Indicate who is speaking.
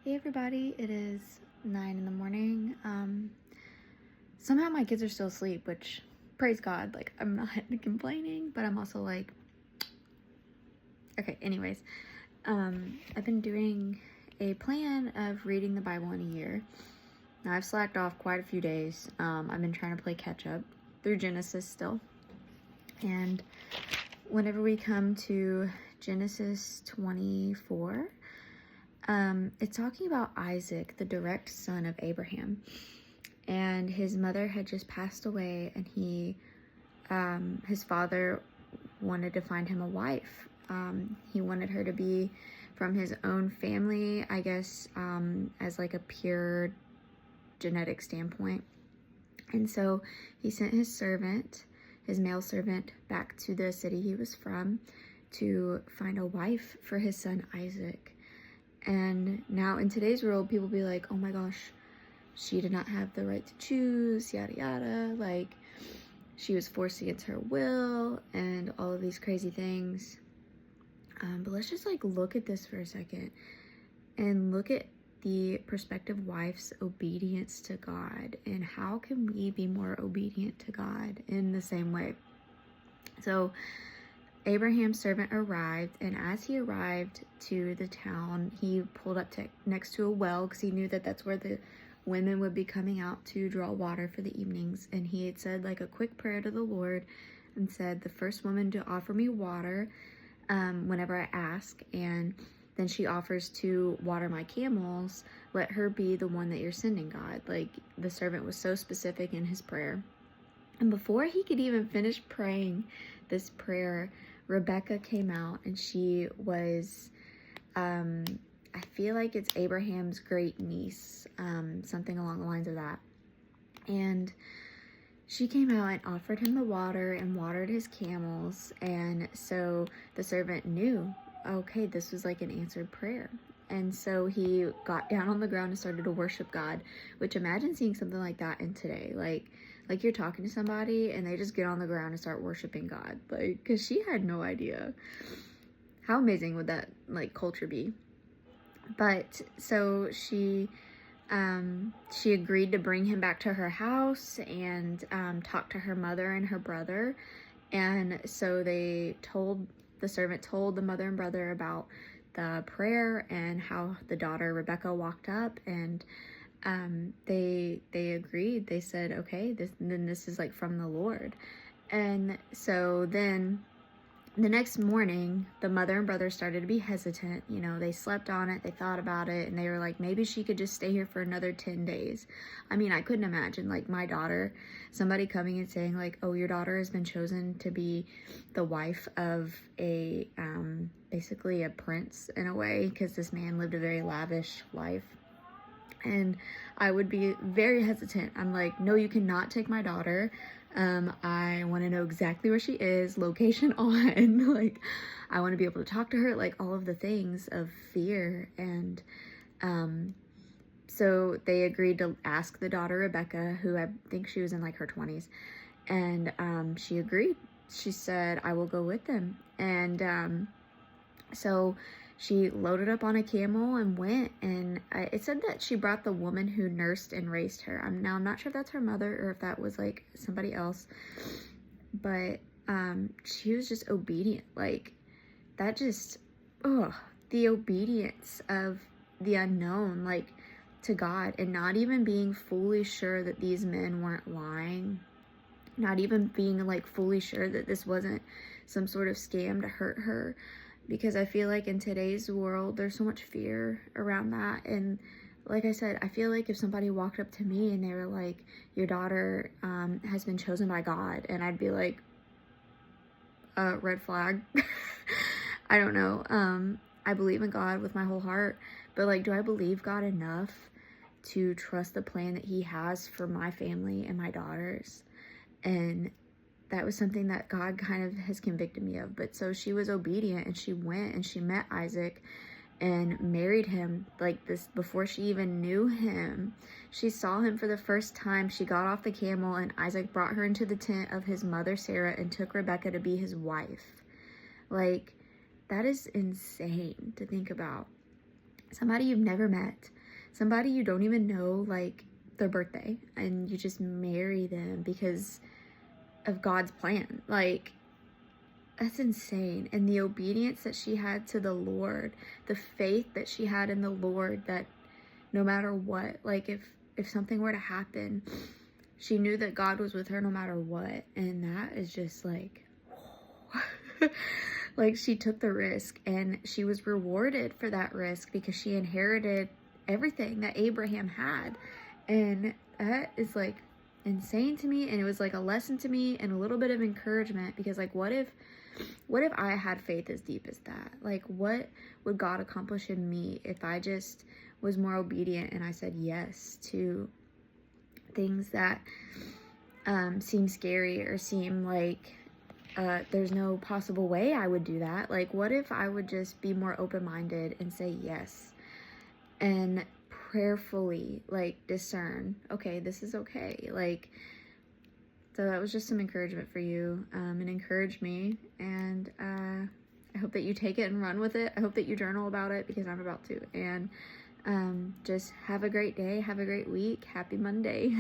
Speaker 1: Hey everybody, it is 9 in the morning. Somehow my kids are still asleep, which, praise God, like, I'm not complaining, but I'm also like, okay, anyways. I've been doing a plan of reading the Bible in a year. Now, I've slacked off quite a few days. I've been trying to play catch up through Genesis still. And whenever we come to Genesis 24, it's talking about Isaac, the direct son of Abraham. And his mother had just passed away, and his father wanted to find him a wife. He wanted her to be from his own family, I guess, as like a pure genetic standpoint. And so he sent his servant, his male servant, back to the city he was from to find a wife for his son Isaac. And now in today's world, people be like, oh my gosh, she did not have the right to choose, yada yada, like she was forced against her will and all of these crazy things. But let's just like look at this for a second and look at the prospective wife's obedience to God, and how can we be more obedient to God in the same way. So Abraham's servant arrived, and as he arrived to the town, he pulled up next to a well, because he knew that that's where the women would be coming out to draw water for the evenings. And he had said like a quick prayer to the Lord and said, the first woman to offer me water whenever I ask, and then she offers to water my camels, let her be the one that you're sending, God. Like, the servant was so specific in his prayer. And before he could even finish praying this prayer, Rebecca came out, and she was, I feel like it's Abraham's great niece, something along the lines of that. And she came out and offered him the water and watered his camels. And so the servant knew, okay, this was like an answered prayer. And so he got down on the ground and started to worship God, which, imagine seeing something like that in today. Like you're talking to somebody and they just get on the ground and start worshiping God. Like, because she had no idea. How amazing would that like culture be? But so she agreed to bring him back to her house and talk to her mother and her brother. And so the servant told the mother and brother about the prayer and how the daughter Rebecca walked up, and they agreed. They said, okay, this is like from the Lord. And so then the next morning, the mother and brother started to be hesitant. You know, they slept on it, they thought about it, and they were like, maybe she could just stay here for another 10 days. I mean, I couldn't imagine, like, my daughter, somebody coming and saying, like, oh, your daughter has been chosen to be the wife of a, basically a prince in a way, because this man lived a very lavish life. And I would be very hesitant. I'm like, no, you cannot take my daughter. I want to know exactly where she is, location on, like, I want to be able to talk to her, like, all of the things of fear. And so they agreed to ask the daughter Rebecca, who I think she was in like her 20s, and she agreed. She said, I will go with them. And so she loaded up on a camel and went, and it said that she brought the woman who nursed and raised her. I'm not sure if that's her mother or if that was like somebody else, but she was just obedient. Like, that just, the obedience of the unknown, like, to God, and not even being fully sure that these men weren't lying, not even being like fully sure that this wasn't some sort of scam to hurt her. Because I feel like in today's world, there's so much fear around that. And like I said, I feel like if somebody walked up to me and they were like, your daughter has been chosen by God, and I'd be like, red flag. I don't know. I believe in God with my whole heart, but like, do I believe God enough to trust the plan that he has for my family and my daughters? And that was something that God kind of has convicted me of. But so she was obedient, and she went and she met Isaac and married him like this before she even knew him. She saw him for the first time. She got off the camel, and Isaac brought her into the tent of his mother Sarah and took Rebecca to be his wife. Like, that is insane to think about. somebody you've never met, somebody you don't even know, like, their birthday, and you just marry them because of God's plan. Like, that's insane. And the obedience that she had to the Lord, the faith that she had in the Lord, that no matter what, like, if something were to happen, she knew that God was with her no matter what. And that is just like, like, she took the risk, and she was rewarded for that risk because she inherited everything that Abraham had. And that is like insane to me. And it was like a lesson to me and a little bit of encouragement, because like, what if I had faith as deep as that? Like, what would God accomplish in me if I just was more obedient and I said yes to things that seem scary or seem like there's no possible way I would do that? Like, what if I would just be more open-minded and say yes, and prayerfully, like, discern, okay, this is okay. Like, so that was just some encouragement for you, and encourage me. And I hope that you take it and run with it. I hope that you journal about it, because I'm about to. And just have a great day. Have a great week. Happy Monday.